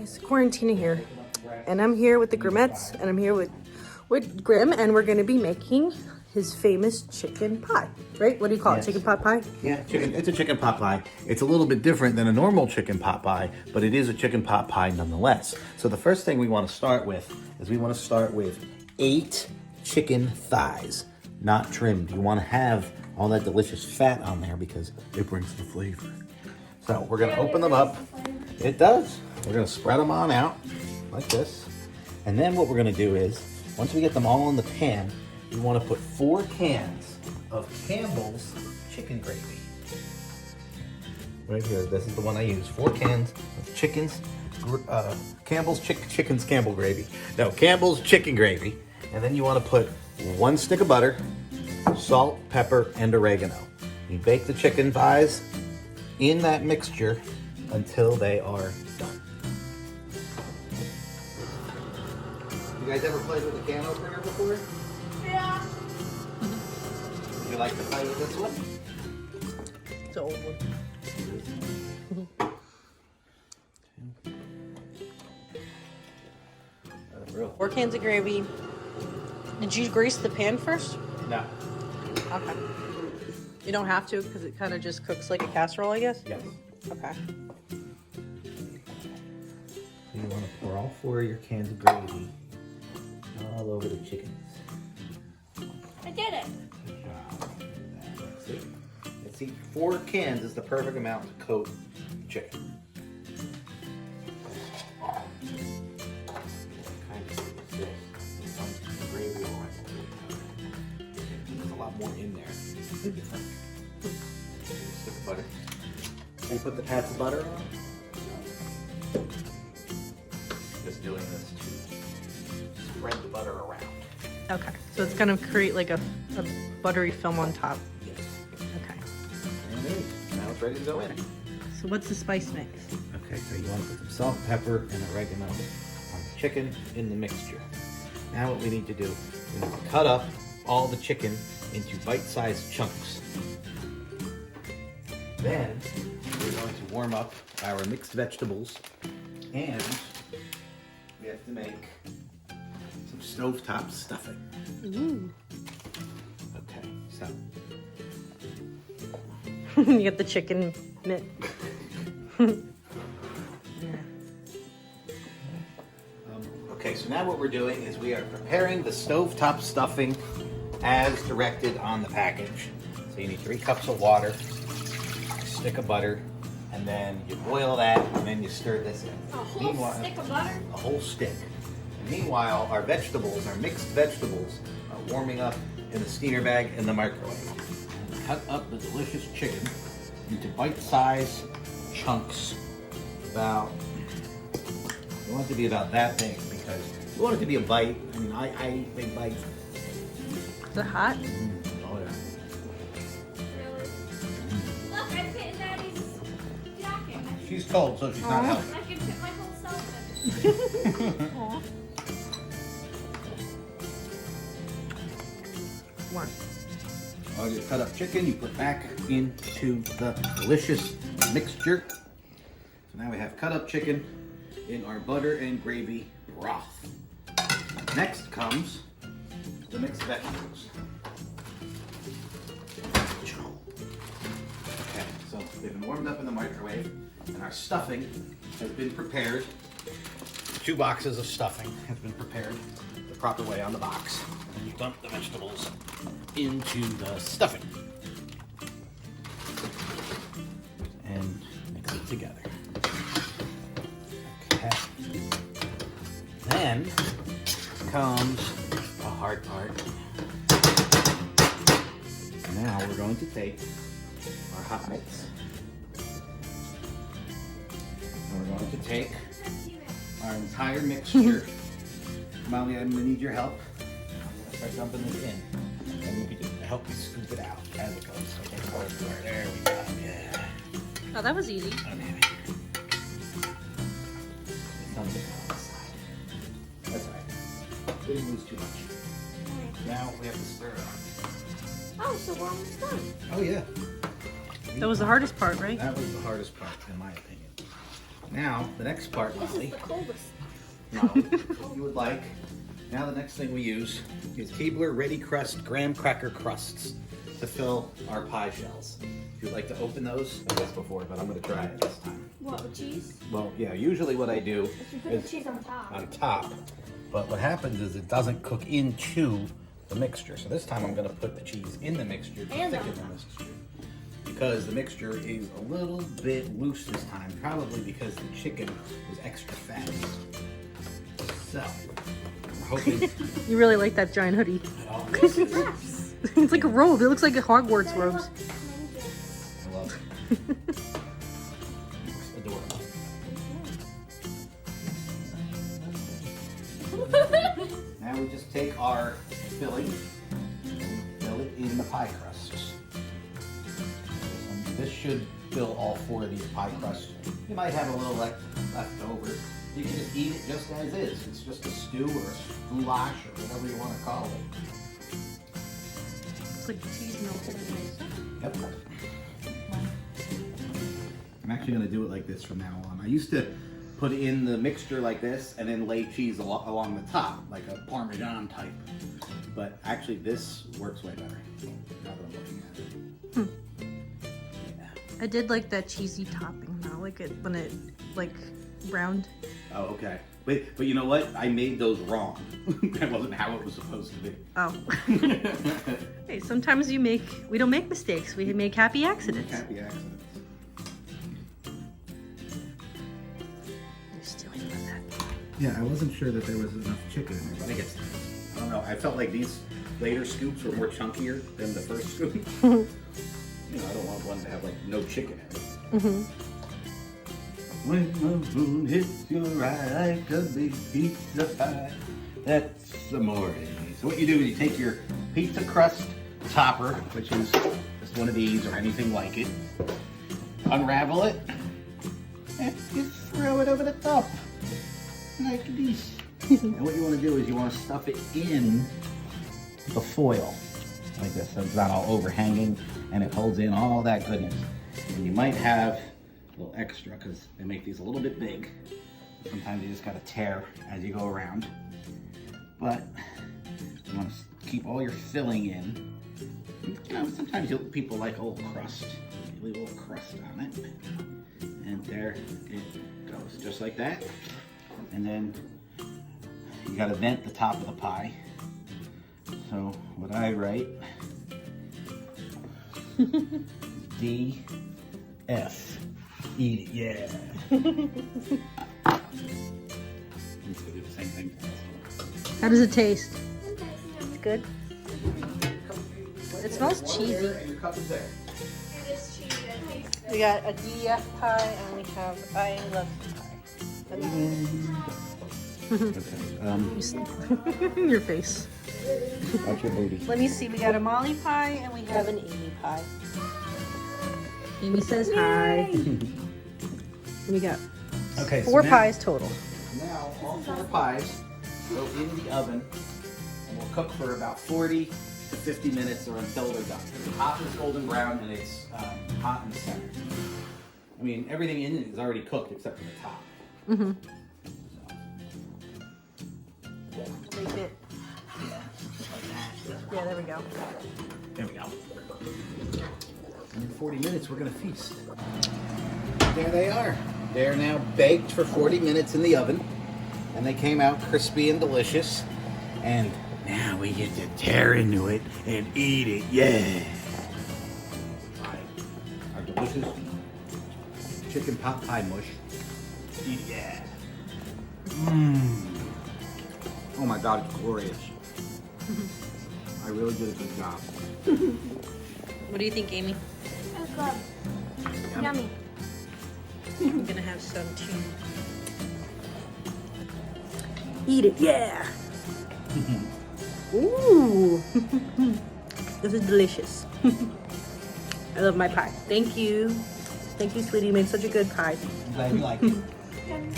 guys, Quarantina here, and I'm here with the Grimettes, and I'm here with Grim, and we're going to be making his famous chicken pie, right? What do you call it? Chicken pot pie? Yeah, it's a chicken pot pie. It's a little bit different than a normal chicken pot pie, but it is a chicken pot pie nonetheless. So the first thing we want to start with is 8 chicken thighs, not trimmed. You want to have all that delicious fat on there because it brings the flavor. So we're going to open them up. It does. We're going to spread them on out like this. And then what we're going to do is, once we get them all in the pan, we want to put 4 cans of Campbell's chicken gravy. Right here, this is the one I use. 4 cans of Campbell's Campbell gravy. No, Campbell's chicken gravy. And then you want to put 1 stick of butter, salt, pepper, and oregano. You bake the chicken thighs in that mixture until they are done. You guys ever played with a can opener before? Yeah. Would you like to play with this one? It's an old one. 4 cans of gravy. Did you grease the pan first? No. Okay. You don't have to because it kind of just cooks like a casserole, I guess? Yes. Okay. You want to pour all 4 of your cans of gravy all over the chickens. I did it. Good job. Let's see. 4 cans is the perfect amount to coat the chicken. There's a lot more in there. Stick of butter. And put the pats of butter on. Just doing this to spread the butter around. Okay. So it's going to create like a buttery film on top. Yes. Okay. And there it is. Now it's ready to go in. So what's the spice mix? Okay, so you want to put some salt, pepper, and oregano on the chicken in the mixture. Now what we need to do, we need to cut up all the chicken into bite-sized chunks. Then we're going to warm up our mixed vegetables, and we have to make some stovetop stuffing. Ooh. Okay, so You get the chicken mitt. Okay, so now what we're doing is we are preparing the stovetop stuffing as directed on the package. So you need 3 cups of water, a stick of butter, and then you boil that, and then you stir this in. A whole stick of butter? A whole stick. And meanwhile, our vegetables, our mixed vegetables, are warming up in the steamer bag in the microwave. Cut up the delicious chicken into bite-sized chunks about, you want it to be about that big because you want it to be a bite. I mean, I eat big bites. Is it hot? Oh yeah. Really? Look, I fit in Daddy's jacket. She's cold, so she's not healthy. I can fit my whole self in it. Aw. One. All your cut up chicken, you put back into the delicious mixture. So now we have cut up chicken in our butter and gravy broth. Next comes the mixed vegetables. Okay, so they've been warmed up in the microwave and our stuffing has been prepared. 2 boxes of stuffing have been prepared the proper way on the box. And you dump the vegetables into the stuffing and mix it together. Okay. Then comes the hard part. Now we're going to take our hot mix and we're going to take our entire mixture. Molly, I'm gonna need your help. I'm gonna start dumping this in. And you can just help me scoop it out as it goes. Okay, there we go. Yeah. Oh, that was easy. Okay. Something on the side. That's all right. We didn't lose too much. Now we have to stir it on. Oh, so we're almost done. Oh yeah. That was the hardest part, right? That was the hardest part, in my opinion. Now, the next part, This Molly. is the coldest. No, you would like. Now the next thing we use is Keebler Ready Crust Graham Cracker Crusts to fill our pie shells. If you'd like to open those, I've done this before, but I'm going to try it this time. What, with cheese? Well, yeah, usually what I do You put the is cheese on top. on top, but what happens is it doesn't cook into the mixture. So this time I'm going to put the cheese in the mixture to And thicken on the top. mixture. Because the mixture is a little bit loose this time, probably because the chicken was extra fat. So, we're hoping. You really like that giant hoodie. Oh, this is, Yes. It's like a robe. It looks like a Hogwarts robes. I love it. Looks adorable. Now we just take our filling and fill it in the pie crusts. This should fill all 4 of these pie crusts. You might have a little left over. You can just eat it just as is. It's just a stew or a goulash or whatever you want to call it. It's like cheese melted in ice. Yep. I'm actually going to do it like this from now on. I used to put it in the mixture like this and then lay cheese along the top, like a Parmesan type. But actually this works way better. Now that I'm looking at it. Yeah. I did like that cheesy topping though, like it when it like browned. Oh, okay. But you know what? I made those wrong. That wasn't how it was supposed to be. Oh. Hey, sometimes we don't make mistakes. We make happy accidents. Happy accidents. You're still in with that. Yeah, I wasn't sure that there was enough chicken in there, but I guess I don't know. I felt like these later scoops were more chunkier than the first scoop. You know, I don't want one to have like no chicken in it. Mm-hmm. When the moon hits your eye like a big pizza pie, that's amore. So what you do is you take your pizza crust topper, which is just one of these or anything like it, unravel it, and you throw it over the top, like this. And what you want to do is you want to stuff it in the foil, like this, so it's not all overhanging, and it holds in all that goodness. And you might have a little extra because they make these a little bit big. Sometimes you just gotta tear as you go around. But you want to keep all your filling in. You know, sometimes people like a little crust. You leave a little crust on it. And there it goes, just like that. And then you gotta vent the top of the pie. So what I write, D-F. Eat it, yeah. I'm just gonna do the same thing to this. How does it taste? It's good. It smells cheesy. And your cup is there. It is cheesy. It tastes good. We got a DF pie and we have I love pie. Your face. Watch your booty. Let me see. We got a Molly pie and we have an Amy pie. Amy says hi. We got Okay, 4 now, pies total. Now all 4 pies go in the oven and will cook for about 40 to 50 minutes or until they're done. The top is golden brown and it's hot in the center. I mean, everything in it is already cooked except for the top. Mm-hmm. So, Make it. yeah, just like that. Yeah, there we go. There we go. And in 40 minutes, we're gonna feast. There they are. They're now baked for 40 minutes in the oven. And they came out crispy and delicious. And now we get to tear into it and eat it, yeah! Our delicious chicken pot pie mush. Eat it, yeah! Mmm. Oh my God, it's glorious. I really did a good job. What do you think, Amy? It's good. Yummy. I'm gonna have some too. Eat it, yeah! Ooh! This is delicious. I love my pie. Thank you. Thank you, sweetie. You made such a good pie. I'm glad you like it. Yummy.